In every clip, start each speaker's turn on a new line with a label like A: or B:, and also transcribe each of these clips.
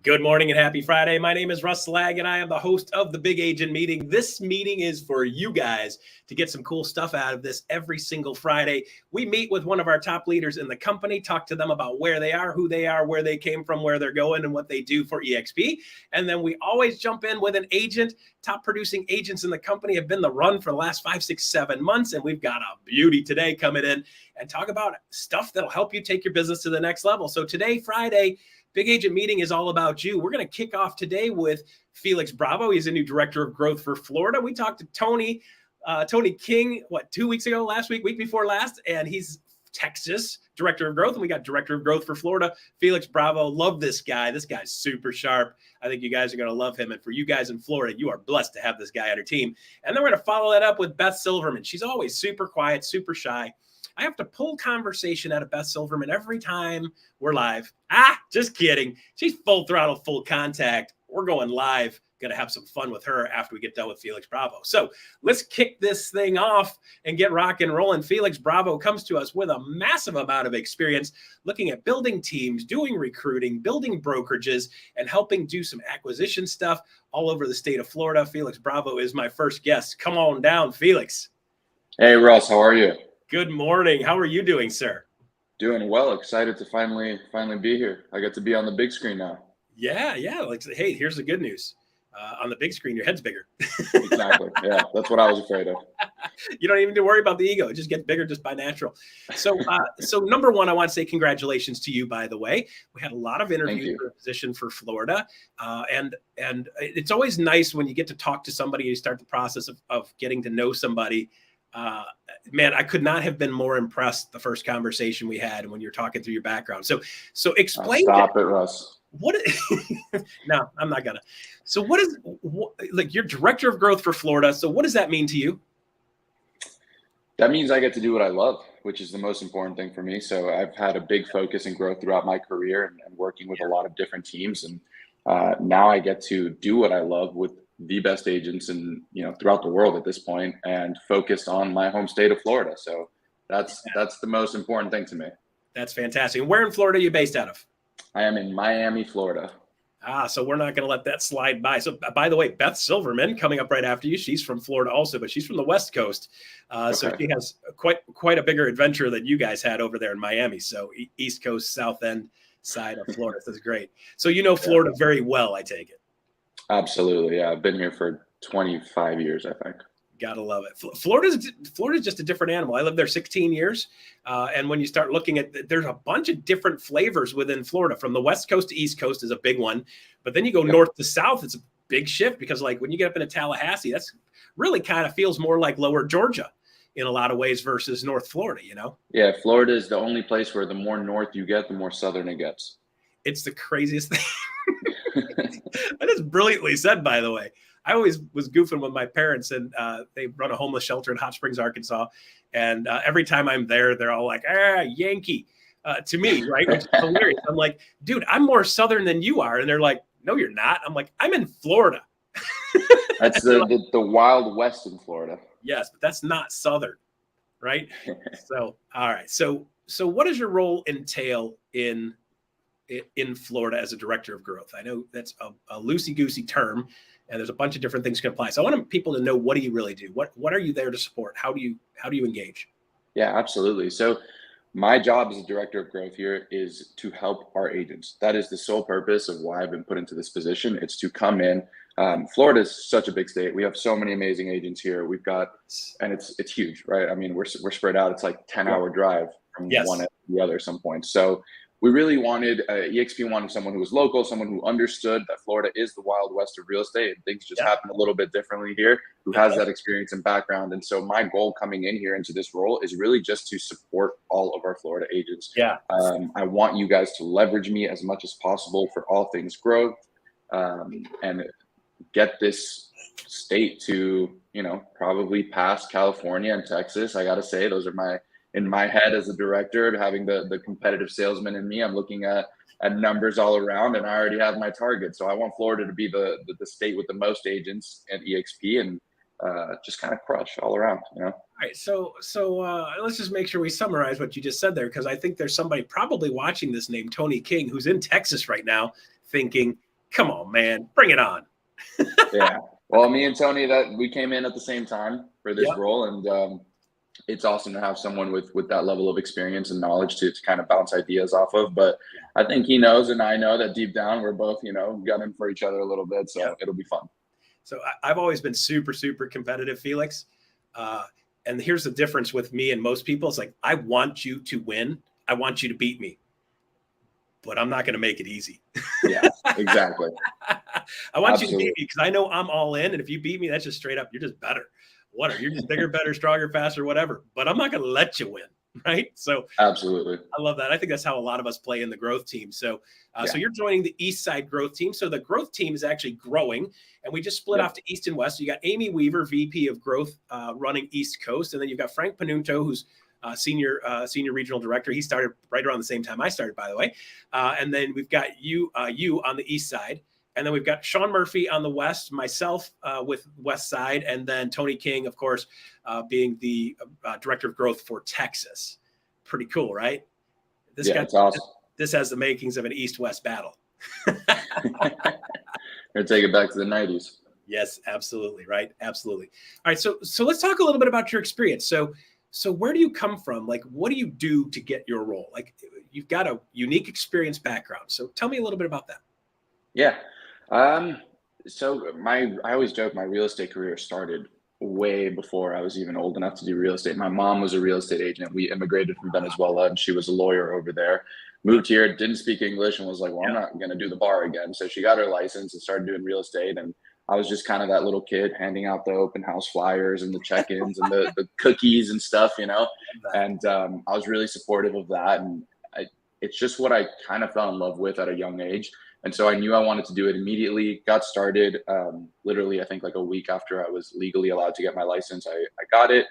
A: Good morning and happy Friday. My name is Russ Laggan and I am the host of the Big Agent Meeting. This meeting is for you guys to get some cool stuff out of this every single Friday. We meet with one of our top leaders in the company, talk to them about where they are, who they are, where they came from, where they're going, and what they do for EXP. And then we always jump in with an agent. Top producing agents in the company have been the run for the last 5, 6, 7 months. And we've got a beauty today coming in and talk about stuff that'll help you take your business to the next level. So today, Friday, Big Agent Meeting is all about you. We're going to kick off today with Felix Bravo. He's a new director of growth for Florida. We talked to Tony King, 2 weeks ago, last week before last, and he's Texas director of growth. And we got director of growth for Florida, Felix Bravo. Love this guy. This guy's super sharp. I think you guys are going to love him. And for you guys in Florida, you are blessed to have this guy on your team. And then we're going to follow that up with Beth Silverman. She's always super quiet, super shy. I have to pull conversation out of Beth Silverman every time we're live. Just kidding. She's full throttle, full contact. We're going live. Going to have some fun with her after we get done with Felix Bravo. So let's kick this thing off and get rock and rolling. Felix Bravo comes to us with a massive amount of experience looking at building teams, doing recruiting, building brokerages, and helping do some acquisition stuff all over the state of Florida. Felix Bravo is my first guest. Come on down, Felix.
B: Hey, Russ. How are you?
A: Good morning. How are you doing, sir?
B: Doing well. Excited to finally be here. I get to be on the big screen now.
A: Yeah. Like, hey, here's the good news. On the big screen, your head's bigger.
B: Exactly. Yeah, that's what I was afraid of.
A: You don't even need to worry about the ego. It just gets bigger just by natural. So number one, I want to say congratulations to you, by the way. We had a lot of interviews for a position for Florida. And it's always nice when you get to talk to somebody, you start the process of getting to know somebody. Man, I could not have been more impressed the first conversation we had when you're talking through your background. So explain.
B: Stop it, Russ.
A: No, I'm not gonna. So like you're director of growth for Florida. So what does that mean to you?
B: That means I get to do what I love, which is the most important thing for me. So I've had a big focus in growth throughout my career and working with a lot of different teams. And now I get to do what I love with the best agents in, throughout the world at this point, and focused on my home state of Florida. So that's the most important thing to me.
A: That's fantastic. And where in Florida are you based out of?
B: I am in Miami, Florida.
A: So we're not going to let that slide by. So by the way, Beth Silverman coming up right after you. She's from Florida also, but she's from the West Coast. Okay. So she has quite a bigger adventure than you guys had over there in Miami. So East Coast, South End side of Florida. That's great. So you know Florida very well, I take it.
B: Absolutely. Yeah. I've been here for 25 years, I think.
A: Gotta love it. Florida's just a different animal. I lived there 16 years. And when you start looking at, there's a bunch of different flavors within Florida. From the West Coast to East Coast is a big one. But then you go north to south, it's a big shift, because like when you get up into Tallahassee, that's really kind of feels more like lower Georgia in a lot of ways versus North Florida, Yeah,
B: Florida is the only place where the more north you get, the more southern it gets.
A: It's the craziest thing. That is brilliantly said, by the way. I always was goofing with my parents, and they run a homeless shelter in Hot Springs, Arkansas. And every time I'm there, they're all like, Yankee to me, right? Which is hilarious. I'm like, dude, I'm more southern than you are. And they're like, no, you're not. I'm like, I'm in Florida.
B: That's the Wild West in Florida.
A: Yes, but that's not southern, right? So, all right. So what does your role entail in Florida as a director of growth? I know that's a loosey-goosey term, and there's a bunch of different things can apply. So I want people to know, what do you really do? What are you there to support? How do you engage?
B: Yeah, absolutely. So my job as a director of growth here is to help our agents. That is the sole purpose of why I've been put into this position. It's to come in. Florida is such a big state. We have so many amazing agents here. We've got, and it's huge, right? I mean, we're spread out. It's like 10-hour drive from one end to the other at some point. So we really wanted, EXP wanted someone who was local, someone who understood that Florida is the Wild West of real estate, and things just happen a little bit differently here, who has that experience and background. And so my goal coming in here into this role is really just to support all of our Florida agents.
A: Yeah.
B: I want you guys to leverage me as much as possible for all things growth, and get this state to, probably past California and Texas. I got to say, those are in my head as a director, having the competitive salesman in me, I'm looking at numbers all around, and I already have my target. So I want Florida to be the state with the most agents at EXP, and just kind of crush all around, All
A: right. So let's just make sure we summarize what you just said there, because I think there's somebody probably watching this named Tony King who's in Texas right now thinking, Come on, man, bring it on.
B: Yeah. Well, me and Tony, that we came in at the same time for this role, and it's awesome to have someone with that level of experience and knowledge to kind of bounce ideas off of. But I think he knows, and I know that deep down we're both, gunning for each other a little bit. So it'll be fun.
A: So I've always been super, super competitive, Felix. And here's the difference with me and most people. It's like, I want you to win. I want you to beat me, but I'm not going to make it easy.
B: Yeah, exactly.
A: I want you to beat me because I know I'm all in. And if you beat me, that's just straight up, you're just better. Whatever. You're just bigger, better, stronger, faster, whatever. But I'm not going to let you win. Right. So
B: absolutely.
A: I love that. I think that's how a lot of us play in the growth team. So, so you're joining the East Side growth team. So the growth team is actually growing, and we just split off to East and West. So you got Amy Weaver, VP of growth, running East Coast. And then you've got Frank Panunto, who's senior regional director. He started right around the same time I started, by the way. And then we've got you on the East Side. And then we've got Sean Murphy on the West, myself with West Side, and then Tony King, of course, being the director of growth for Texas. Pretty cool, right?
B: It's awesome.
A: This has the makings of an East-West battle.
B: We're gonna take it back to the 90s.
A: Yes, absolutely, right? Absolutely. All right, so let's talk a little bit about your experience. So where do you come from? Like, what do you do to get your role? Like, you've got a unique experience background. So tell me a little bit about that.
B: Yeah. So I always joke my real estate career started way before I was even old enough to do real estate. My mom was a real estate agent. We immigrated from Venezuela, and she was a lawyer over there. Moved here, didn't speak English, and was like, well, I'm not going to do the bar again. So she got her license and started doing real estate. And I was just kind of that little kid handing out the open house flyers and the check-ins and the cookies and stuff, And I was really supportive of that. And it's just what I kind of fell in love with at a young age. And so I knew I wanted to do it immediately, got started literally, I think like a week after I was legally allowed to get my license, I got it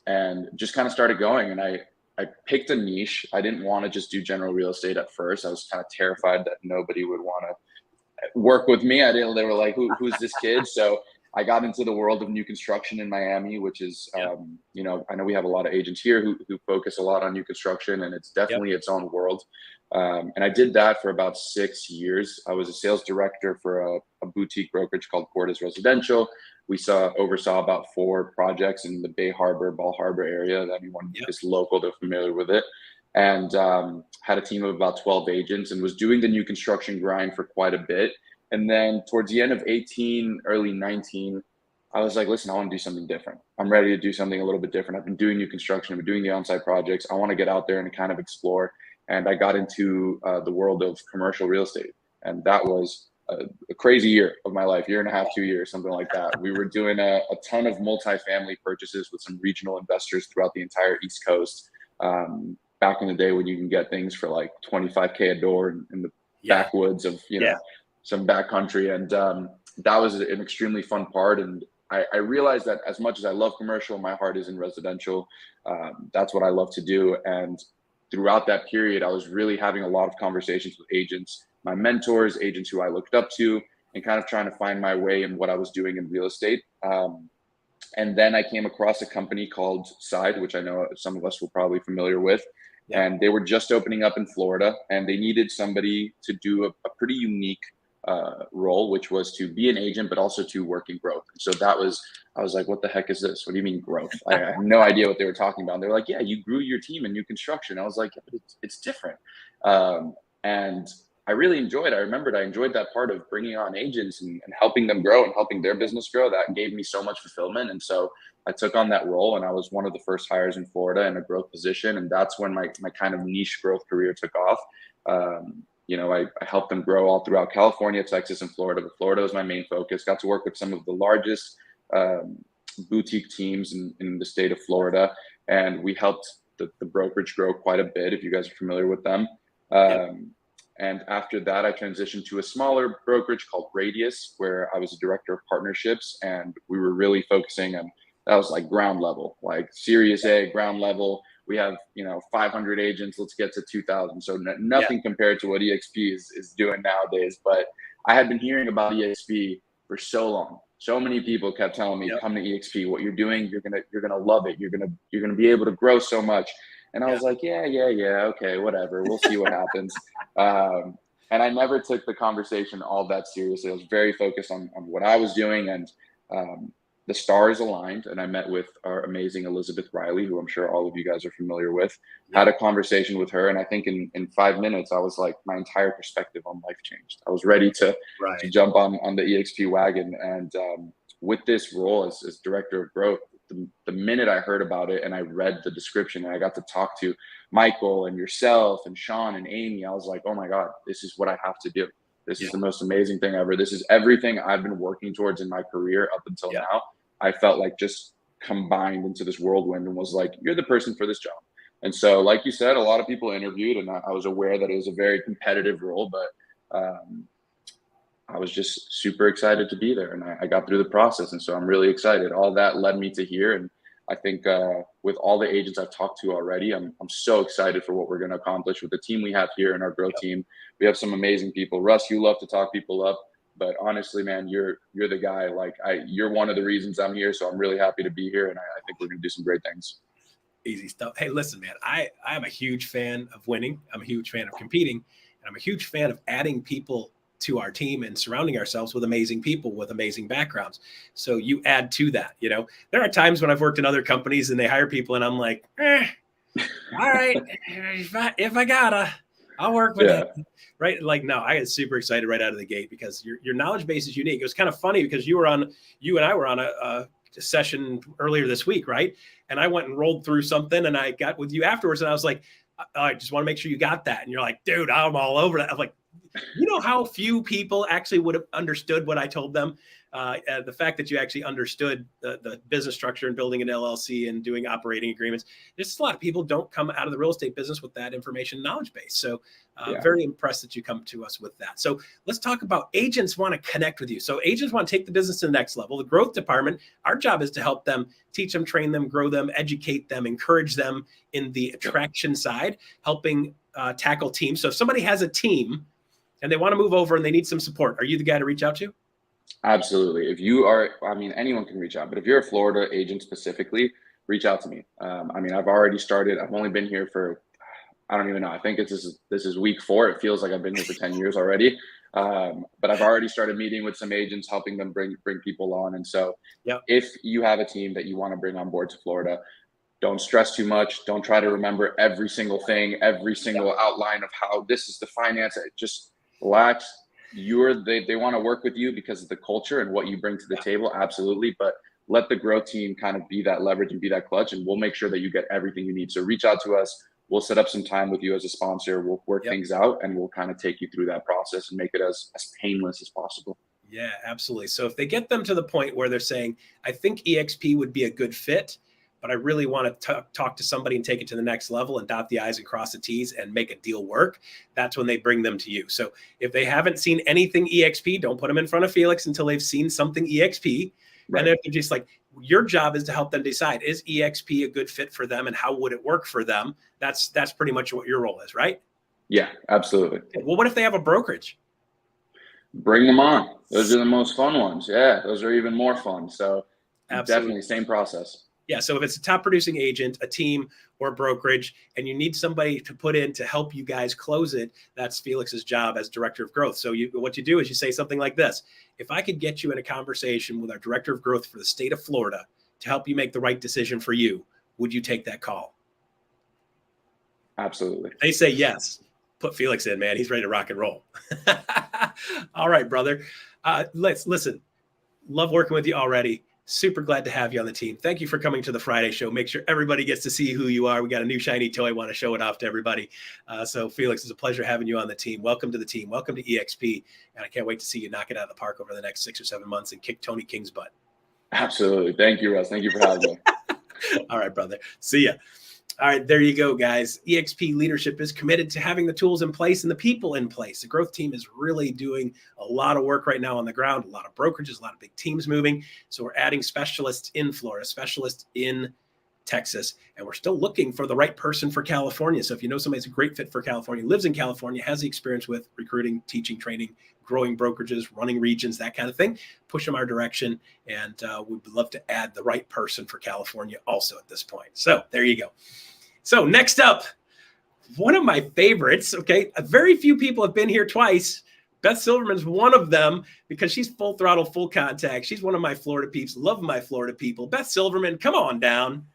B: and just kind of started going. And I picked a niche. I didn't want to just do general real estate at first. I was kind of terrified that nobody would want to work with me. They were like, who's this kid? So I got into the world of new construction in Miami, which is, I know we have a lot of agents here who focus a lot on new construction, and it's definitely its own world. And I did that for about 6 years. I was a sales director for a boutique brokerage called Portis Residential. We oversaw about 4 projects in the Bay Harbor, Ball Harbor area. That anyone is local, they're familiar with it. And had a team of about 12 agents and was doing the new construction grind for quite a bit. And then towards the end of 18, early 19, I was like, listen, I want to do something different. I'm ready to do something a little bit different. I've been doing new construction. I've been doing the on-site projects. I want to get out there and kind of explore. And I got into the world of commercial real estate. And that was a crazy year of my life, 1.5 years, 2 years, something like that. We were doing a ton of multifamily purchases with some regional investors throughout the entire East Coast. Back in the day when you can get things for like $25K a door in the backwoods of, some backcountry. And that was an extremely fun part. And I realized that as much as I love commercial, my heart is in residential. That's what I love to do. And throughout that period, I was really having a lot of conversations with agents, my mentors, agents who I looked up to, and kind of trying to find my way in what I was doing in real estate. And then I came across a company called Side, which I know some of us were probably familiar with. Yeah. And they were just opening up in Florida, and they needed somebody to do a pretty unique role, which was to be an agent, but also to work in growth. So I was like, what the heck is this? What do you mean growth? I had no idea what they were talking about. And they're like, yeah, you grew your team in new construction. I was like, yeah, but it's different. And I really enjoyed, I enjoyed that part of bringing on agents and helping them grow and helping their business grow. That gave me so much fulfillment. And so I took on that role, and I was one of the first hires in Florida in a growth position. And that's when my kind of niche growth career took off. I helped them grow all throughout California, Texas, and Florida, but Florida was my main focus. Got to work with some of the largest boutique teams in the state of Florida, and we helped the brokerage grow quite a bit, if you guys are familiar with them. And after that, I transitioned to a smaller brokerage called Radius, where I was a director of partnerships, and we were really focusing on, that was like ground level, like Series A, ground level. We have, 500 agents, let's get to 2,000. So nothing compared to what EXP is doing nowadays. But I had been hearing about EXP for so long. So many people kept telling me, come to EXP, what you're doing, you're gonna love it. You're gonna be able to grow so much. And I was like, yeah, okay, whatever. We'll see what happens. And I never took the conversation all that seriously. I was very focused on what I was doing, and the stars aligned. And I met with our amazing Elizabeth Riley, who I'm sure all of you guys are familiar with, had a conversation with her. And I think in 5 minutes, I was like, my entire perspective on life changed. I was ready to jump on the EXP wagon. And with this role as director of growth, the minute I heard about it and I read the description and I got to talk to Michael and yourself and Sean and Amy, I was like, oh my God, this is what I have to do. This is the most amazing thing ever. This is everything I've been working towards in my career up until now. I felt like just combined into this whirlwind and was like, you're the person for this job. And so, like you said, a lot of people interviewed, and I was aware that it was a very competitive role, but I was just super excited to be there, and I got through the process. And so I'm really excited. All that led me to here. And I think with all the agents I've talked to already, I'm so excited for what we're going to accomplish with the team we have here and our growth team. We have some amazing people. Russ, you love to talk people up, but honestly, man, you're the guy. Like you're one of the reasons I'm here. So I'm really happy to be here, and I think we're going to do some great things.
A: Easy stuff. Hey, listen, man, I am a huge fan of winning. I'm a huge fan of competing, and I'm a huge fan of adding people to our team and surrounding ourselves with amazing people with amazing backgrounds. So you add to that. You know, there are times when I've worked in other companies and they hire people and I'm like, all right, if I gotta, I'll work with it. Right. Like, no, I get super excited right out of the gate because your knowledge base is unique. It was kind of funny because you and I were on a session earlier this week. Right. And I went and rolled through something and I got with you afterwards and I was like, I just want to make sure you got that. And you're like, dude, I'm all over that. I'm like, you know how few people actually would have understood what I told them? The fact that you actually understood the business structure and building an LLC and doing operating agreements. There's a lot of people don't come out of the real estate business with that information knowledge base. So very impressed that you come to us with that. So let's talk about agents want to connect with you. So agents want to take the business to the next level. The growth department, our job is to help them, teach them, train them, grow them, educate them, encourage them in the attraction side, helping tackle teams. So if somebody has a team and they want to move over and they need some support, are you the guy to reach out to?
B: Absolutely. If you are, I mean, anyone can reach out, but if you're a Florida agent specifically, reach out to me. I mean, I've already started. I've only been here for, I don't even know. I think this is week 4. It feels like I've been here for 10 years already. But I've already started meeting with some agents, helping them bring people on. And so if you have a team that you want to bring on board to Florida, don't stress too much. Don't try to remember every single thing, every single outline of how this is the finance. Just relax. They want to work with you because of the culture and what you bring to the table. Absolutely. But let the growth team kind of be that leverage and be that clutch, and we'll make sure that you get everything you need. So reach out to us. We'll set up some time with you as a sponsor. We'll work things out, and we'll kind of take you through that process and make it as painless as possible.
A: Yeah, absolutely. So if they get them to the point where they're saying, I think EXP would be a good fit, but I really want to talk to somebody and take it to the next level and dot the I's and cross the T's and make a deal work, that's when they bring them to you. So if they haven't seen anything EXP, don't put them in front of Felix until they've seen something EXP. Right. And if they're just like, your job is to help them decide, is EXP a good fit for them and how would it work for them? That's pretty much what your role is, right?
B: Yeah, absolutely.
A: Okay. Well, what if they have a brokerage?
B: Bring them on. Those are the most fun ones. Yeah, those are even more fun. So definitely same process.
A: Yeah. So if it's a top producing agent, a team, or brokerage, and you need somebody to put in to help you guys close it, that's Felix's job as director of growth. So what you do is you say something like this: if I could get you in a conversation with our director of growth for the state of Florida to help you make the right decision for you, would you take that call?
B: Absolutely.
A: They say yes. Put Felix in, man. He's ready to rock and roll. All right, brother. Let's listen. Love working with you already. Super glad to have you on the team. Thank you for coming to the Friday show. Make sure everybody gets to see who you are. We got a new shiny toy. Want to show it off to everybody. So Felix, it's a pleasure having you on the team. Welcome to the team. Welcome to EXP. And I can't wait to see you knock it out of the park over the next 6 or 7 months and kick Tony King's butt.
B: Absolutely. Thank you, Russ. Thank you for having me.
A: All right, brother. See ya. All right, there you go, guys. EXP leadership is committed to having the tools in place and the people in place. The growth team is really doing a lot of work right now on the ground, a lot of brokerages, a lot of big teams moving. So we're adding specialists in Florida, specialists in Texas, and we're still looking for the right person for California. So if you know somebody's a great fit for California, lives in California, has the experience with recruiting, teaching, training, growing brokerages, running regions, that kind of thing, push them our direction. And we'd love to add the right person for California also at this point. So there you go. So next up, one of my favorites. Okay. Very few people have been here twice. Beth Silverman's one of them because she's full throttle, full contact. She's one of my Florida peeps. Love my Florida people. Beth Silverman, come on down.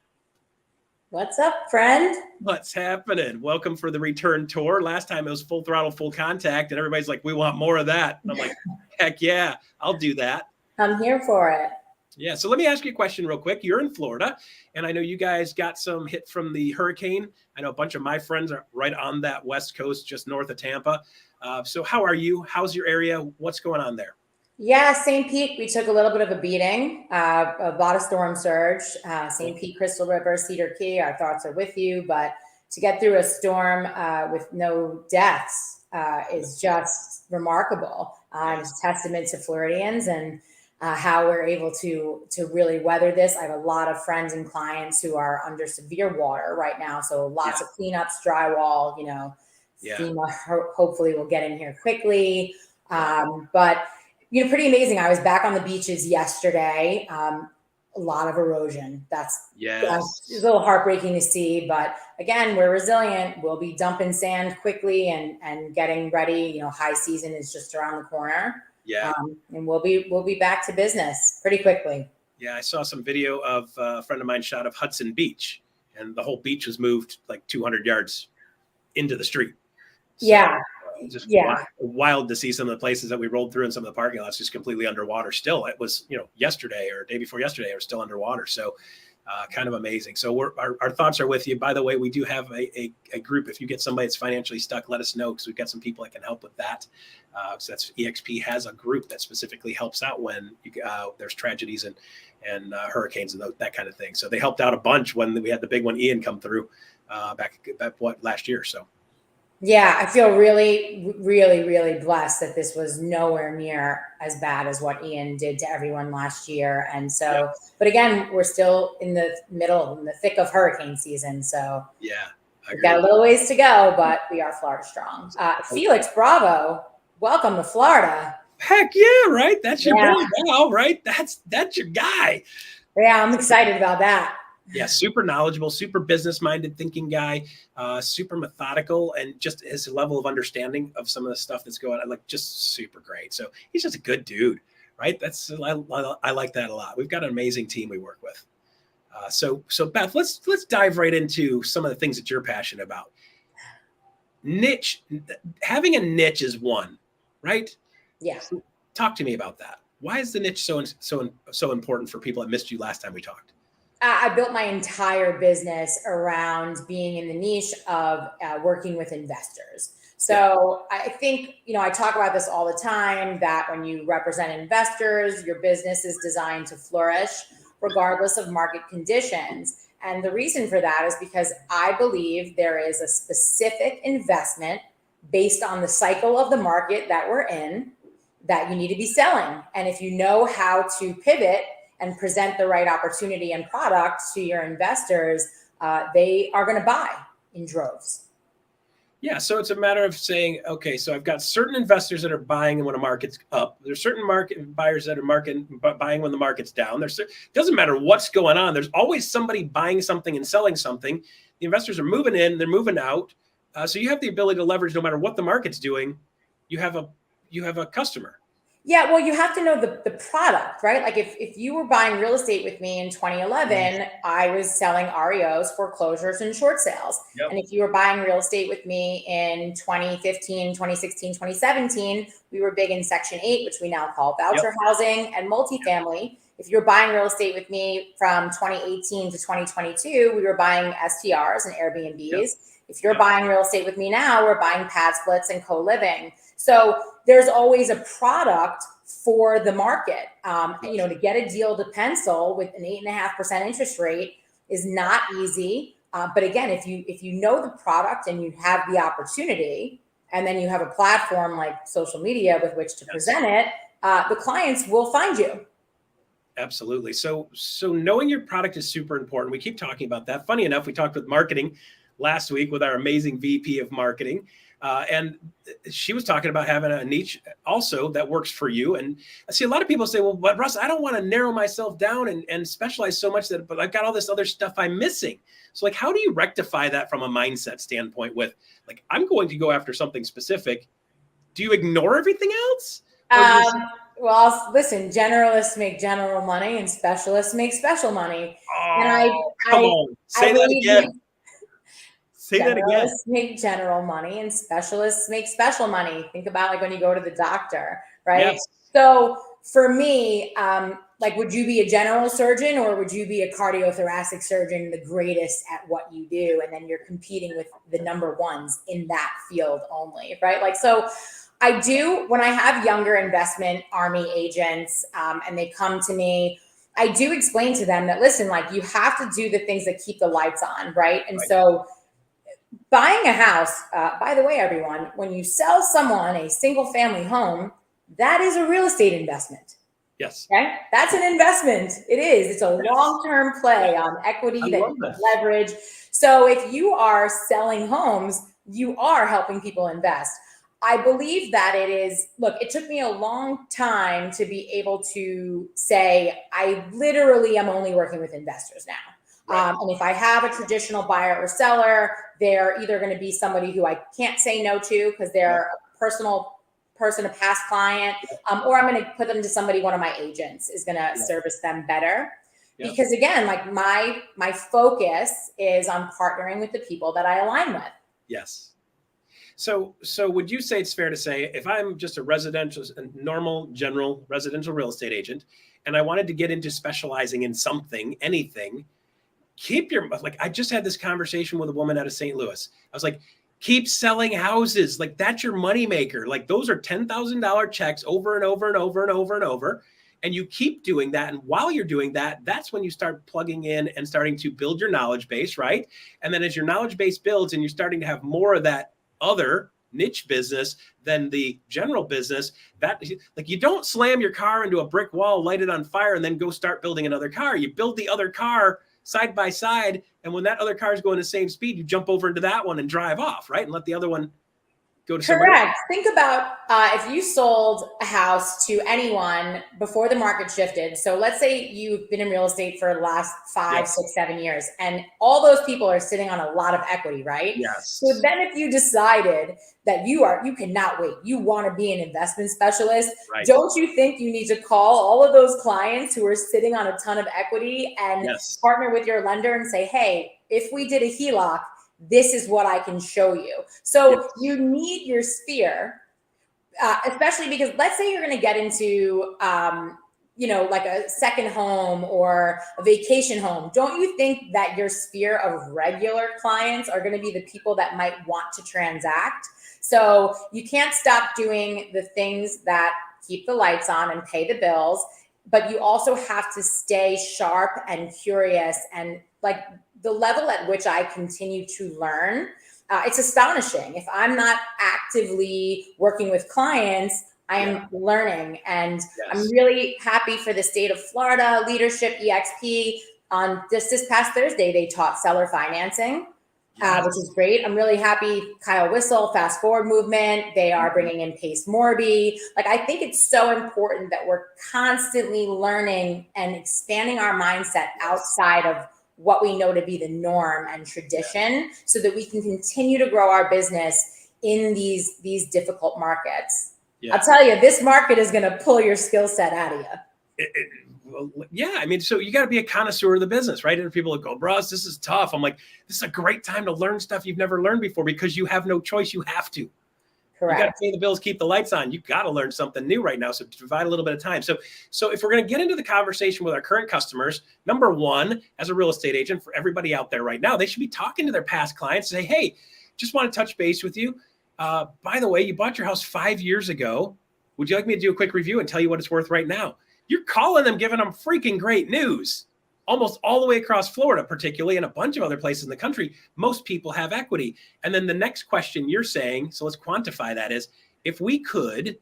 C: What's up, friend?
A: What's happening? Welcome for the return tour. Last time it was full throttle, full contact, and everybody's like, we want more of that. And I'm like, heck yeah, I'll do that.
C: I'm here for it.
A: Yeah. So let me ask you a question real quick. You're in Florida, and I know you guys got some hit from the hurricane. I know a bunch of my friends are right on that West Coast, just north of Tampa. So how are you? How's your area? What's going on there?
C: Yeah, St. Pete, we took a little bit of a beating, a lot of storm surge. St. Pete, Crystal River, Cedar Key, our thoughts are with you. But to get through a storm with no deaths is just remarkable. It's a testament to Floridians and how we're able to really weather this. I have a lot of friends and clients who are under severe water right now. So lots of cleanups, drywall, FEMA hopefully will get in here quickly. But pretty amazing. I was back on the beaches yesterday. A lot of erosion. That's a little heartbreaking to see, but again, we're resilient. We'll be dumping sand quickly and getting ready. High season is just around the corner.
A: Yeah.
C: And we'll be back to business pretty quickly.
A: Yeah. I saw some video of a friend of mine shot of Hudson Beach, and the whole beach was moved like 200 yards into the street. So, just wild to see some of the places that we rolled through and some of the parking lots just completely underwater still. It was, yesterday or day before yesterday, we're still underwater. So kind of amazing. So our thoughts are with you. By the way, we do have a group. If you get somebody that's financially stuck, let us know, because we've got some people that can help with that. So that's EXP has a group that specifically helps out when there's tragedies and hurricanes and that kind of thing. So they helped out a bunch when we had the big one, Ian, come through back last year. So.
C: Yeah, I feel really, really, really blessed that this was nowhere near as bad as what Ian did to everyone last year. And so, but again, we're still in the thick of hurricane season. So we've got a little ways to go, but we are Florida strong. Felix Bravo, welcome to Florida.
A: Heck yeah, right? That's your boy now, right? That's your guy.
C: Yeah, I'm excited about that.
A: Yeah, super knowledgeable, super business-minded thinking guy, super methodical, and just his level of understanding of some of the stuff that's going on, like just super great. So he's just a good dude, right? I like that a lot. We've got an amazing team we work with. So Beth, let's dive right into some of the things that you're passionate about. Niche, having a niche is one, right?
C: Yeah.
A: So talk to me about that. Why is the niche so important for people that missed you last time we talked?
C: I built my entire business around being in the niche of working with investors. So I think, I talk about this all the time, that when you represent investors, your business is designed to flourish regardless of market conditions. And the reason for that is because I believe there is a specific investment based on the cycle of the market that we're in that you need to be selling. And if you know how to pivot and present the right opportunity and product to your investors, they are going to buy in droves.
A: Yeah, so it's a matter of saying, okay, so I've got certain investors that are buying when the market's up. There's certain market buyers that are buying when the market's down. Doesn't matter what's going on. There's always somebody buying something and selling something. The investors are moving in, they're moving out. So you have the ability to leverage no matter what the market's doing. You have a customer.
C: Yeah, well, you have to know the product, right? Like if you were buying real estate with me in 2011, I was selling REOs, foreclosures, and short sales. Yep. And if you were buying real estate with me in 2015, 2016, 2017, we were big in Section 8, which we now call voucher housing and multifamily. If you're buying real estate with me from 2018 to 2022, we were buying STRs and Airbnbs. Yep. If you're buying real estate with me now, we're buying pad splits and co-living. So there's always a product for the market. To get a deal to pencil with an 8.5% interest rate is not easy. But again, if you know the product and you have the opportunity, and then you have a platform like social media with which to present it, the clients will find you.
A: Absolutely. So knowing your product is super important. We keep talking about that. Funny enough, we talked with marketing last week with our amazing VP of marketing. And she was talking about having a niche also that works for you. And I see a lot of people say, well, but Russ, I don't want to narrow myself down and specialize so much but I've got all this other stuff I'm missing. So like, how do you rectify that from a mindset standpoint with like, I'm going to go after something specific. Do you ignore everything else?
C: Well, listen, generalists make general money and specialists make special money. And
A: come on, say that again. Say that again.
C: Generalists make general money and specialists make special money. Think about like when you go to the doctor, right?
A: Yes.
C: So for me, like, would you be a general surgeon or would you be a cardiothoracic surgeon, the greatest at what you do? And then you're competing with the number ones in that field only, right? Like, so I do, when I have younger investment army agents and they come to me, I do explain to them that, listen, like you have to do the things that keep the lights on, right? And so buying a house, by the way, everyone, when you sell someone a single family home, that is a real estate investment.
A: Yes.
C: Okay. That's an investment. It is. It's a long-term play on equity that you can leverage. So if you are selling homes, you are helping people invest. I believe that it is, look, it took me a long time to be able to say, I literally am only working with investors now. Right. And if I have a traditional buyer or seller, they're either going to be somebody who I can't say no to because they're a personal person, a past client, or I'm going to put them to somebody, one of my agents is going to service them better. Because again, like my focus is on partnering with the people that I align with.
A: Yes. So would you say it's fair to say if I'm just a normal general residential real estate agent and I wanted to get into specializing in something, anything, I just had this conversation with a woman out of St. Louis. I was like, keep selling houses. Like that's your moneymaker. Like those are $10,000 checks over and over and over and over and over. And you keep doing that. And while you're doing that, that's when you start plugging in and starting to build your knowledge base, right? And then as your knowledge base builds and you're starting to have more of that other niche business than the general business, that like you don't slam your car into a brick wall, light it on fire, and then go start building another car. You build the other car side by side. And when that other car is going the same speed, you jump over into that one and drive off, right? And let the other one go to somebody else.
C: Correct. Think about if you sold a house to anyone before the market shifted. So let's say you've been in real estate for the last 5, 6, 7 years, and all those people are sitting on a lot of equity, right?
A: Yes.
C: So then if you decided that you cannot wait, you want to be an investment specialist, don't you think you need to call all of those clients who are sitting on a ton of equity and partner with your lender and say, hey, if we did a HELOC, this is what I can show you. So you need your sphere, especially because let's say you're going to get into, like a second home or a vacation home. Don't you think that your sphere of regular clients are going to be the people that might want to transact? So you can't stop doing the things that keep the lights on and pay the bills, but you also have to stay sharp and curious. And like the level at which I continue to learn, it's astonishing. If I'm not actively working with clients, I am learning. And I'm really happy for the state of Florida leadership, EXP. On this past Thursday, they taught seller financing, which is great. I'm really happy. Kyle Whistle, Fast Forward Movement, they are bringing in Pace Morby. Like, I think it's so important that we're constantly learning and expanding our mindset outside of what we know to be the norm and tradition so that we can continue to grow our business in these difficult markets. I'll tell you, this market is going to pull your skill set out of you.
A: I mean, so you got to be a connoisseur of the business, right? And people go, Russ, this is tough. I'm like, this is a great time to learn stuff you've never learned before because you have no choice. You have to.
C: Correct.
A: You got to pay the bills, keep the lights on. You got to learn something new right now. So provide a little bit of time. So if we're going to get into the conversation with our current customers, number one, as a real estate agent, for everybody out there right now, they should be talking to their past clients and say, hey, just want to touch base with you. By the way, you bought your house 5 years ago. Would you like me to do a quick review and tell you what it's worth right now? You're calling them, giving them freaking great news. Almost all the way across Florida, particularly, and a bunch of other places in the country, most people have equity. And then the next question you're saying, so let's quantify that, is if we could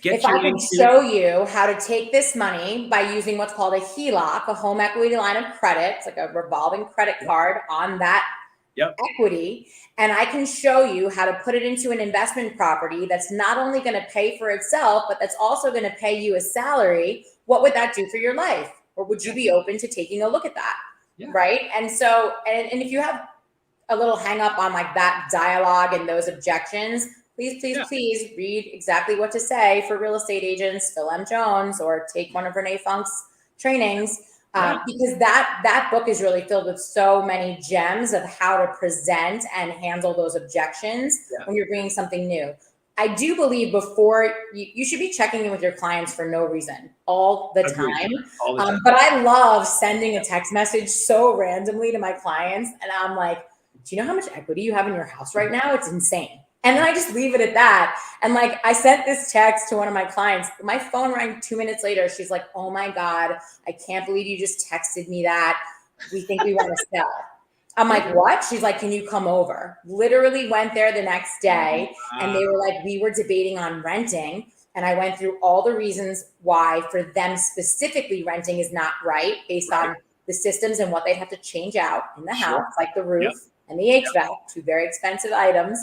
C: if I could show you how to take this money by using what's called a HELOC, a home equity line of credit, it's like a revolving credit card on that equity, and I can show you how to put it into an investment property that's not only going to pay for itself, but that's also going to pay you a salary, what would that do for your life? Or would you be open to taking a look at that? Right. And so, and if you have a little hang up on like that dialogue and those objections, please read exactly what to say for real estate agents, Phil M. Jones, or take one of Renee Funk's trainings. Because that book is really filled with so many gems of how to present and handle those objections when you're bringing something new. I do believe before you should be checking in with your clients for no reason all the time. But I love sending a text message so randomly to my clients. And I'm like, do you know how much equity you have in your house right now? It's insane. And then I just leave it at that. And like, I sent this text to one of my clients. My phone rang 2 minutes later. She's like, oh my God, I can't believe you just texted me that. We think we want to sell. I'm like, what? She's like, can you come over? Literally went there the next day. And they were like, we were debating on renting. And I went through all the reasons why for them specifically renting is not right based on the systems and what they'd have to change out in the house, like the roof and the HVAC, two very expensive items.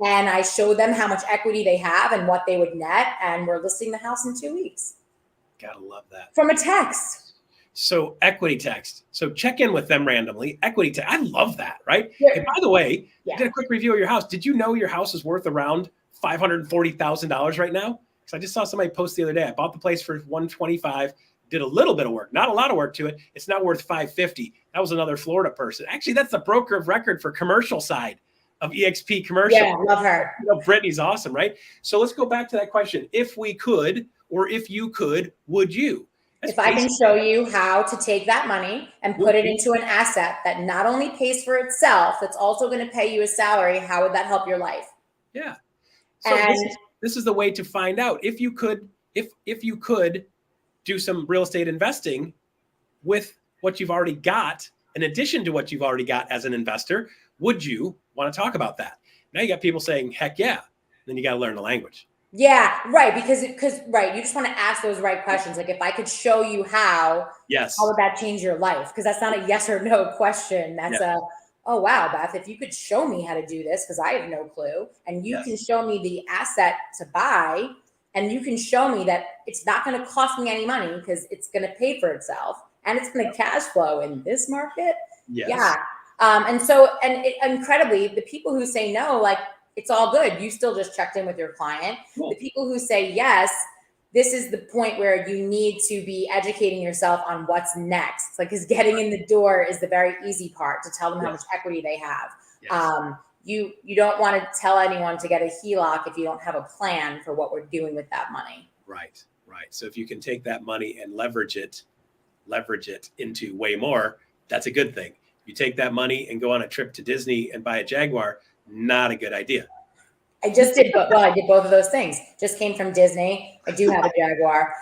C: And I showed them how much equity they have and what they would net. And we're listing the house in 2 weeks.
A: Gotta love that.
C: From a text.
A: So equity text. So check in with them randomly. Equity text. I love that, right?
C: Yeah.
A: And by the way, I did a quick review of your house. Did you know your house is worth around $540,000 right now? Because I just saw somebody post the other day. I bought the place for $125,000. Did a little bit of work, not a lot of work to it. It's not worth $550,000. That was another Florida person. Actually, that's the broker of record for commercial side of EXP Commercial.
C: Yeah, love her.
A: You know, Brittany's awesome, right? So let's go back to that question. If we could, or if you could, would you?
C: If I can show you how to take that money and put it into an asset that not only pays for itself, that's also going to pay you a salary, how would that help your life?
A: Yeah. So this is the way to find out if you could, if you could do some real estate investing with what you've already got, in addition to what you've already got as an investor, would you want to talk about that? Now you got people saying, heck yeah. Then you got to learn the language.
C: Yeah, right. Because you just want to ask those right questions. Like if I could show you how, how would that change your life? Because that's not a yes or no question. That's oh, wow, Beth, if you could show me how to do this, because I have no clue, and you can show me the asset to buy, and you can show me that it's not going to cost me any money because it's going to pay for itself and it's going to cash flow in this market. Incredibly, the people who say no, like, it's all good. You still just checked in with your client. The people who say yes, this is the point where you need to be educating yourself on what's next. Like, because getting in the door is the very easy part, to tell them how much equity they have. You don't want to tell anyone to get a HELOC if you don't have a plan for what we're doing with that money.
A: Right. So if you can take that money and leverage it into way more, that's a good thing. You take that money and go on a trip to Disney and buy a Jaguar, not a good idea.
C: I just did, I did both of those things. Just came from Disney. I do have a Jaguar.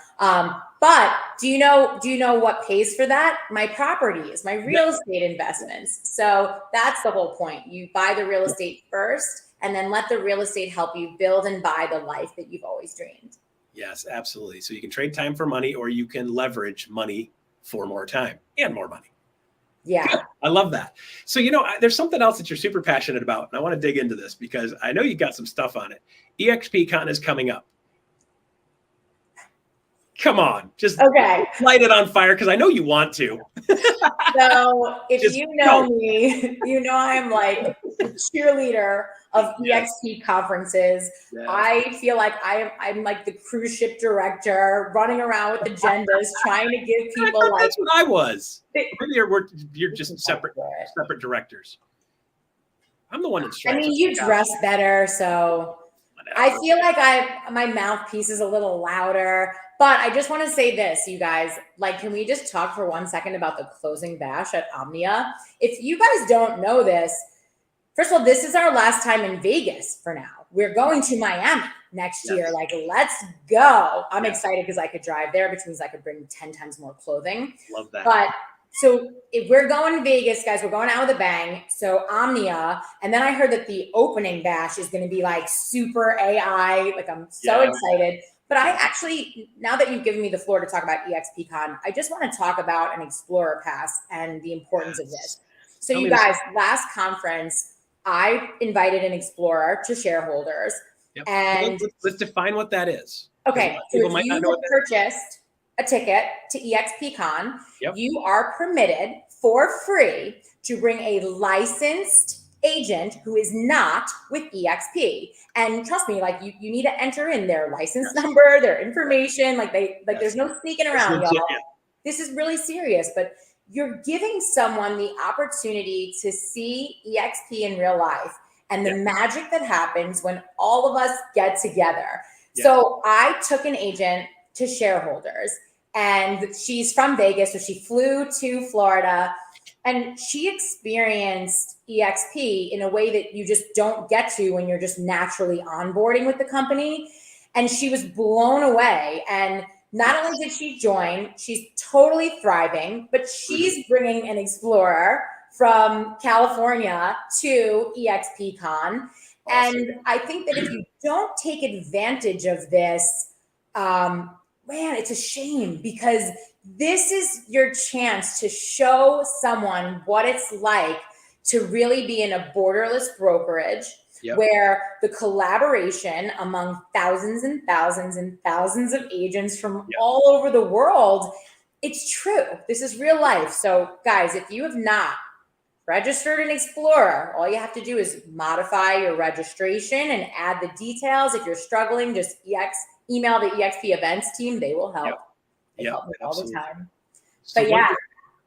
C: But do you know what pays for that? My properties, my real estate investments. So that's the whole point. You buy the real estate first, and then let the real estate help you build and buy the life that you've always dreamed.
A: Yes, absolutely. So you can trade time for money, or you can leverage money for more time and more money.
C: Yeah.
A: Good. I love that. So, there's something else that you're super passionate about, and I want to dig into this because I know you got some stuff on it. EXP Con is coming up. Come on, just light it on fire, because I know you want to.
C: So if you know me, I'm like cheerleader of EXP conferences. I feel like I'm like the cruise ship director running around with agendas, trying to give people like.
A: That's what I was. Maybe you're just separate directors. I'm the one that's.
C: I mean, you dress better, so I feel like my mouthpiece is a little louder. But I just want to say this, you guys, like, can we just talk for 1 second about the closing bash at Omnia? If you guys don't know this, first of all, this is our last time in Vegas for now. We're going to Miami next year. Like, let's go. I'm excited because I could drive there, which means I could bring 10 times more clothing.
A: Love that.
C: But so if we're going to Vegas, guys, we're going out with a bang. So Omnia, and then I heard that the opening bash is going to be like super AI. Like, I'm so excited. But I actually, now that you've given me the floor to talk about EXP Con, I just want to talk about an Explorer Pass and the importance of this. So you guys, last conference, I invited an explorer to shareholders.
A: Yep.
C: And
A: let's define what that is.
C: Okay, so if you have purchased a ticket to EXP Con, you are permitted for free to bring a licensed agent who is not with EXP. And trust me, like you need to enter in their license number, their information, there's no sneaking around, y'all. This is really serious, but you're giving someone the opportunity to see EXP in real life and the magic that happens when all of us get together. So I took an agent to shareholders, and she's from Vegas. So she flew to Florida, and she experienced EXP in a way that you just don't get to when you're just naturally onboarding with the company. And she was blown away. And not only did she join, she's totally thriving, but she's bringing an explorer from California to EXP Con. And I think that if you don't take advantage of this, man, it's a shame, because this is your chance to show someone what it's like to really be in a borderless brokerage where the collaboration among thousands and thousands and thousands of agents from all over the world, it's true. This is real life. So guys, if you have not registered an explorer, all you have to do is modify your registration and add the details. If you're struggling, just email the EXP events team. They will help. They help me all the time.
A: So but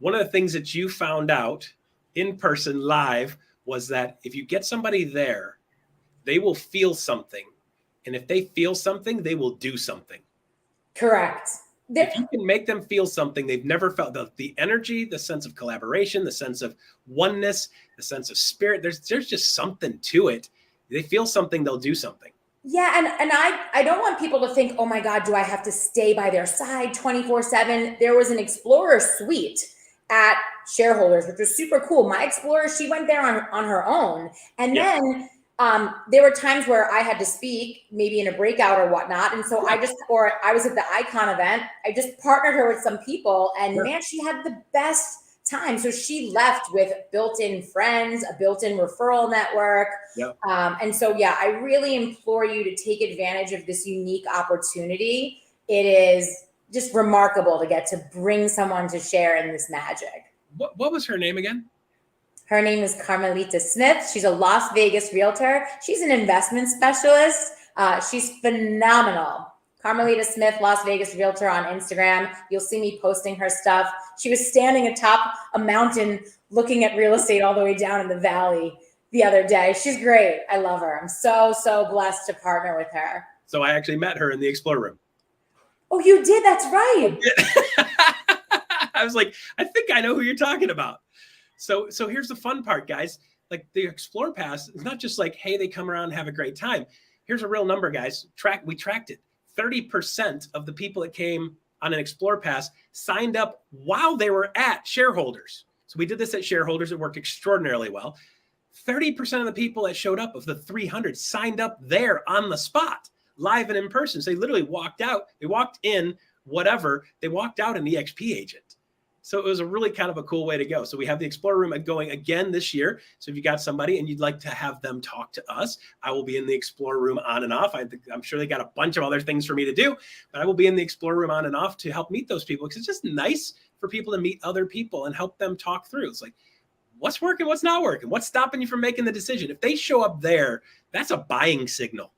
A: one of the things that you found out in person live was that if you get somebody there, they will feel something. And if they feel something, they will do something.
C: Correct.
A: If you can make them feel something they've never felt, the energy, the sense of collaboration, the sense of oneness, the sense of spirit, there's just something to it. They feel something, they'll do something.
C: Yeah. And I don't want people to think, oh my God, do I have to stay by their side 24/7? There was an explorer suite at shareholders, which was super cool. My explorer, she went there on her own. And then there were times where I had to speak, maybe in a breakout or whatnot. And so I was at the Icon event. I just partnered her with some people, and man, she had the best time. So she left with built-in friends, a built-in referral network. And so, I really implore you to take advantage of this unique opportunity. It is just remarkable to get to bring someone to share in this magic.
A: What was her name again?
C: Her name is Carmelita Smith. She's a Las Vegas realtor. She's an investment specialist. She's phenomenal. Carmelita Smith, Las Vegas realtor on Instagram. You'll see me posting her stuff. She was standing atop a mountain looking at real estate all the way down in the valley the other day. She's great. I love her. I'm so, so blessed to partner with her.
A: So I actually met her in the Explorer room.
C: Oh, you did? That's right.
A: I was like, I think I know who you're talking about. So here's the fun part, guys. Like the Explore Pass is not just like, hey, they come around and have a great time. Here's a real number, guys. We tracked it. 30% of the people that came on an Explore Pass signed up while they were at shareholders. So we did this at shareholders. It worked extraordinarily well. 30% of the people that showed up of the 300 signed up there on the spot, live and in person. So they literally walked out. They walked in, whatever. They walked out an EXP agent. So it was a really kind of a cool way to go. So we have the Explorer Room going again this year. So if you got somebody and you'd like to have them talk to us, I will be in the Explorer Room on and off. I'm sure they got a bunch of other things for me to do, but I will be in the Explorer Room on and off to help meet those people, because it's just nice for people to meet other people and help them talk through. It's like, what's working, what's not working, what's stopping you from making the decision? If they show up there, that's a buying signal.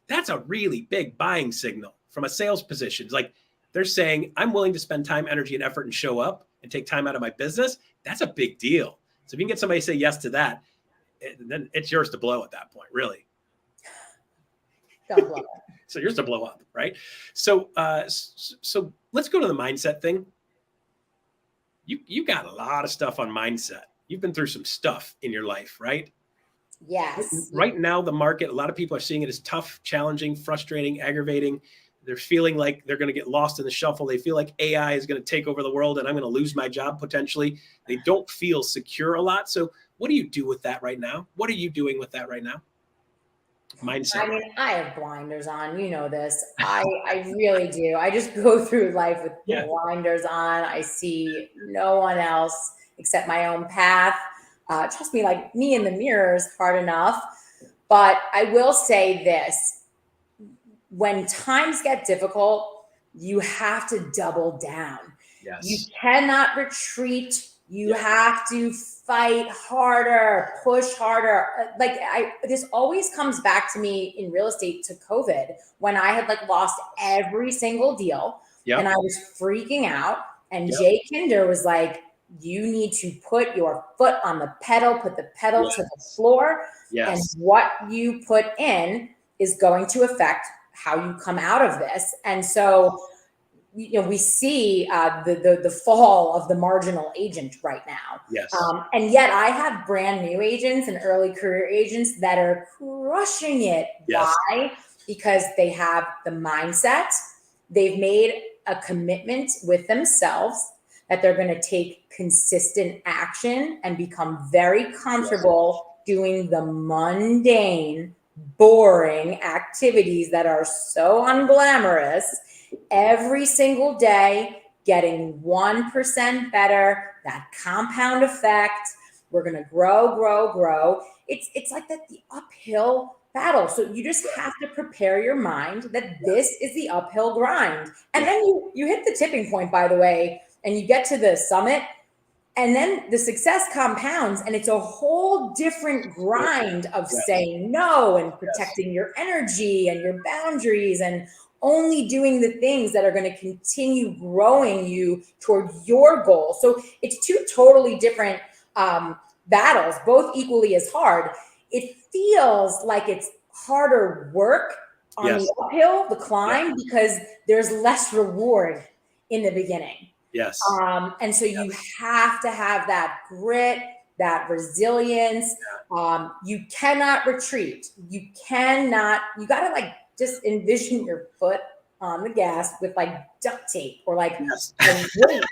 A: That's a really big buying signal from a sales position. It's like, they're saying, I'm willing to spend time, energy, and effort and show up and take time out of my business. That's a big deal. So if you can get somebody to say yes to that, then it's yours to blow at that point, really.
C: Don't blow it.
A: So yours to blow up, right? So so let's go to the mindset thing. You got a lot of stuff on mindset. You've been through some stuff in your life, right?
C: Yes.
A: Right now, the market, a lot of people are seeing it as tough, challenging, frustrating, aggravating. They're feeling like they're going to get lost in the shuffle. They feel like AI is going to take over the world and I'm going to lose my job potentially. They don't feel secure a lot. So what do you do with that right now? What are you doing with that right now? Mindset.
C: I mean, I have blinders on. You know this. I really do. I just go through life with blinders on. I see no one else accept my own path. Trust me, like me in the mirror is hard enough. But I will say this, when times get difficult, you have to double down.
A: Yes.
C: You cannot retreat. You have to fight harder, push harder. Like this always comes back to me in real estate to COVID, when I had like lost every single deal and I was freaking out. And Jay Kinder was like, you need to put your foot on the pedal, put the pedal to the floor. And what you put in is going to affect how you come out of this. And so, you know, we see the fall of the marginal agent right now.
A: Yes.
C: And yet I have brand new agents and early career agents that are crushing it.
A: Yes.
C: Why? Because they have the mindset. They've made a commitment with themselves that they're going to take consistent action and become very comfortable doing the mundane, boring activities that are so unglamorous every single day, getting 1% better, that compound effect. We're going to grow, grow, grow. It's like that, the uphill battle. So you just have to prepare your mind that this is the uphill grind. And then you hit the tipping point, by the way, and you get to the summit, and then the success compounds, and it's a whole different grind of saying no and protecting your energy and your boundaries and only doing the things that are going to continue growing you toward your goal. So it's two totally different battles, both equally as hard. It feels like it's harder work on the uphill, the climb, because there's less reward in the beginning.
A: Yes.
C: And so you have to have that grit, that resilience. You cannot retreat. You got to like just envision your foot on the gas with like duct tape or like weight,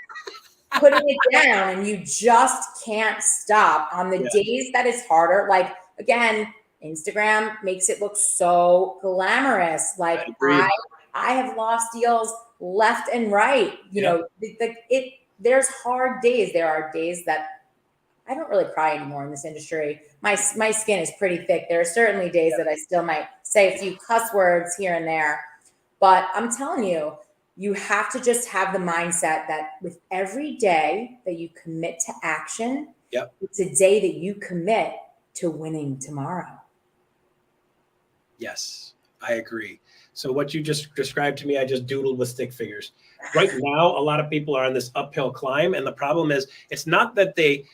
C: putting it down, and you just can't stop on the days that it's harder. Like, again, Instagram makes it look so glamorous. Like I have lost deals left and right. You know, there's hard days. There are days that I don't really cry anymore in this industry. My skin is pretty thick. There are certainly days that I still might say a few cuss words here and there. But I'm telling you, you have to just have the mindset that with every day that you commit to action, it's a day that you commit to winning tomorrow.
A: Yes, I agree. So what you just described to me, I just doodled with stick figures. Right now, a lot of people are on this uphill climb. And the problem is, it's not that they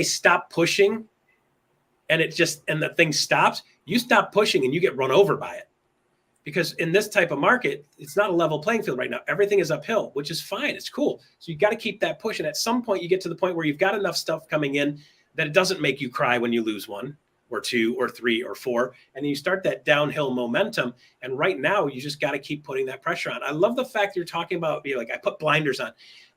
A: stop pushing and the thing stops. You stop pushing and you get run over by it. Because in this type of market, it's not a level playing field right now. Everything is uphill, which is fine. It's cool. So you got to keep that push. And at some point, you get to the point where you've got enough stuff coming in that it doesn't make you cry when you lose one or two or three or four. And then you start that downhill momentum. And right now, you just got to keep putting that pressure on. I love the fact you're talking about being like, I put blinders on.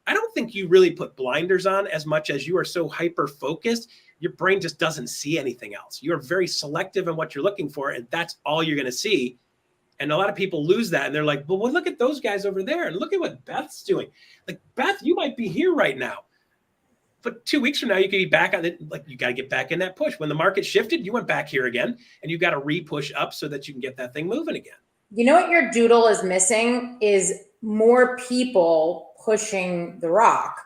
A: I don't think you really put blinders on as much as you are so hyper-focused. Your brain just doesn't see anything else. You're very selective in what you're looking for, and that's all you're going to see. And a lot of people lose that, and they're like, well, look at those guys over there, and look at what Beth's doing. Like, Beth, you might be here right now, but 2 weeks from now, you could be back on it. Like, you got to get back in that push. When the market shifted, you went back here again, and you got to re-push up so that you can get that thing moving again.
C: You know what your doodle is missing is more people pushing the rock.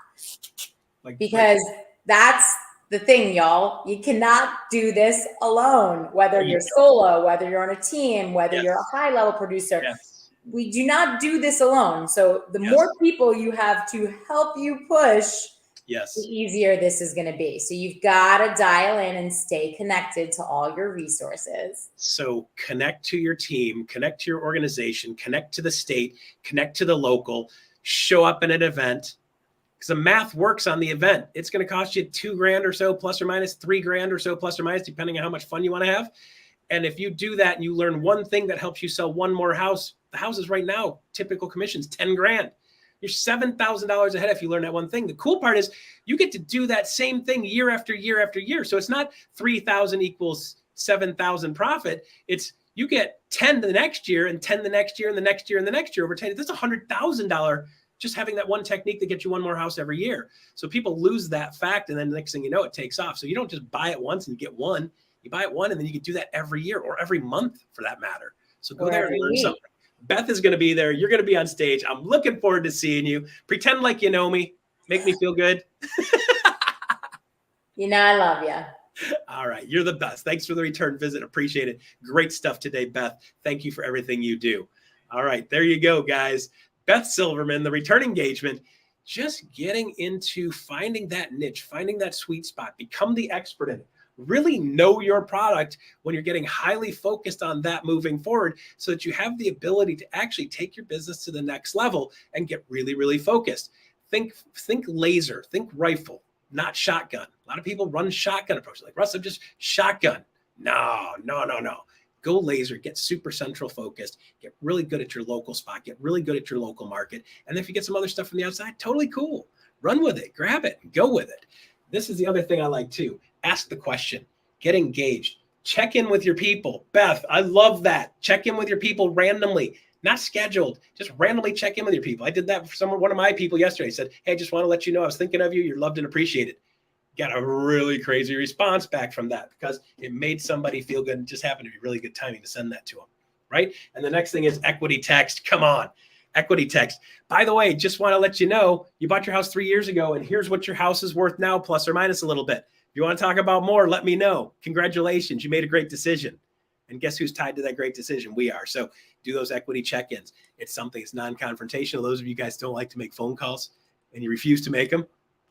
C: Because that's the thing, y'all. You cannot do this alone, whether you're solo, whether you're on a team, whether you're a high level producer. We do not do this alone. So the more people you have to help you push, the easier this is going to be. So you've got to dial in and stay connected to all your resources.
A: So connect to your team, connect to your organization, connect to the state, connect to the local, show up at an event. Because the math works on the event. It's going to cost you $2,000 or so, plus or minus $3,000 or so, plus or minus, depending on how much fun you want to have. And if you do that and you learn one thing that helps you sell one more house, the houses right now, typical commissions, $10,000. You're $7,000 ahead if you learn that one thing. The cool part is you get to do that same thing year after year after year. So it's not 3,000 equals 7,000 profit. It's you get 10 the next year and 10 the next year and the next year and the next year over 10. That's $100,000 just having that one technique that gets you one more house every year. So people lose that fact, and then the next thing you know, it takes off. So you don't just buy it once and you get one. You buy it one, and then you can do that every year or every month for that matter. So go there and learn something. Beth is going to be there. You're going to be on stage. I'm looking forward to seeing you. Pretend like you know me. Make me feel good.
C: You know, I love you.
A: All right. You're the best. Thanks for the return visit. Appreciate it. Great stuff today, Beth. Thank you for everything you do. All right. There you go, guys. Beth Silverman, the return engagement, just getting into finding that niche, finding that sweet spot, become the expert in it. Really know your product when you're getting highly focused on that moving forward, so that you have the ability to actually take your business to the next level and get really, really focused. Think laser, think rifle, not shotgun. A lot of people run shotgun approach. Like, Russ, I'm just shotgun. No. Go laser, get super central focused, get really good at your local spot, get really good at your local market. And if you get some other stuff from the outside, totally cool. Run with it, grab it, and go with it. This is the other thing I like too. Ask the question, get engaged, check in with your people. Beth, I love that. Check in with your people randomly, not scheduled, just randomly check in with your people. I did that for one of my people yesterday. He said, hey, I just want to let you know I was thinking of you. You're loved and appreciated. Got a really crazy response back from that because it made somebody feel good and just happened to be really good timing to send that to them, right? And the next thing is equity text. Come on, equity text. By the way, just want to let you know, you bought your house 3 years ago, and here's what your house is worth now, plus or minus a little bit. If you want to talk about more, let me know. Congratulations, you made a great decision. And guess who's tied to that great decision? We are. So do those equity check-ins. It's something that's non-confrontational. Those of you guys don't like to make phone calls and you refuse to make them,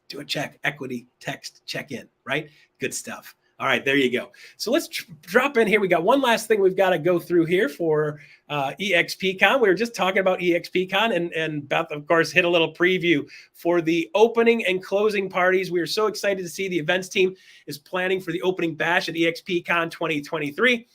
A: do a check, equity, text, check in, right? Good stuff. All right, there you go. So let's drop in here. We got one last thing we've got to go through here for EXP Con. We were just talking about EXP Con, and Beth, of course, hit a little preview for the opening and closing parties. We are so excited to see the events team is planning for the opening bash at EXP Con 2023.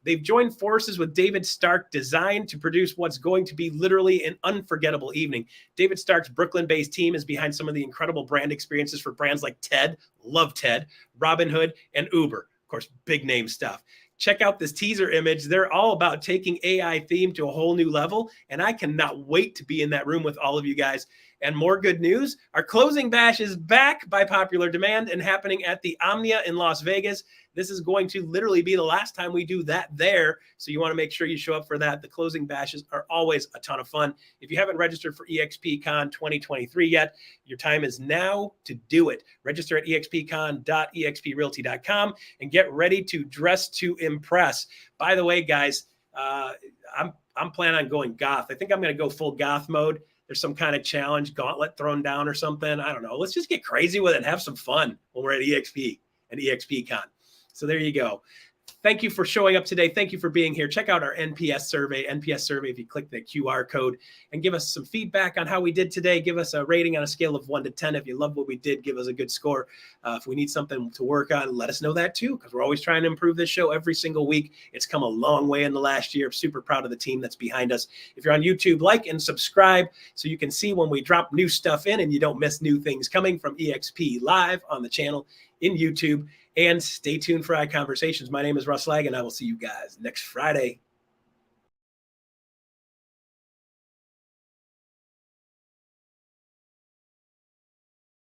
A: They've joined forces with David Stark Design to produce what's going to be literally an unforgettable evening. David Stark's Brooklyn-based team is behind some of the incredible brand experiences for brands like TED, love TED, Robinhood, and Uber. Of course, big name stuff. Check out this teaser image. They're all about taking AI theme to a whole new level, and I cannot wait to be in that room with all of you guys. And more good news, our closing bash is back by popular demand and happening at the Omnia in Las Vegas. This is going to literally be the last time we do that there. So you want to make sure you show up for that. The closing bashes are always a ton of fun. If you haven't registered for EXP Con 2023 yet, your time is now to do it. Register at expcon.exprealty.com and get ready to dress to impress. By the way, guys, I'm planning on going goth. I think I'm going to go full goth mode. There's some kind of challenge, gauntlet thrown down or something. I don't know. Let's just get crazy with it and have some fun when we're at EXP and EXP Con. So there you go. Thank you for showing up today. Thank you for being here. Check out our NPS survey. If you click the QR code and give us some feedback on how we did today. Give us a rating on a scale of 1 to 10. If you love what we did, give us a good score. If we need something to work on, let us know that too, because we're always trying to improve this show every single week. It's come a long way in the last year. I'm super proud of the team that's behind us. If you're on YouTube, like and subscribe so you can see when we drop new stuff in and you don't miss new things coming from EXP live on the channel in YouTube. And stay tuned for iConversations. My name is Russ Laggan. I will see you guys next Friday.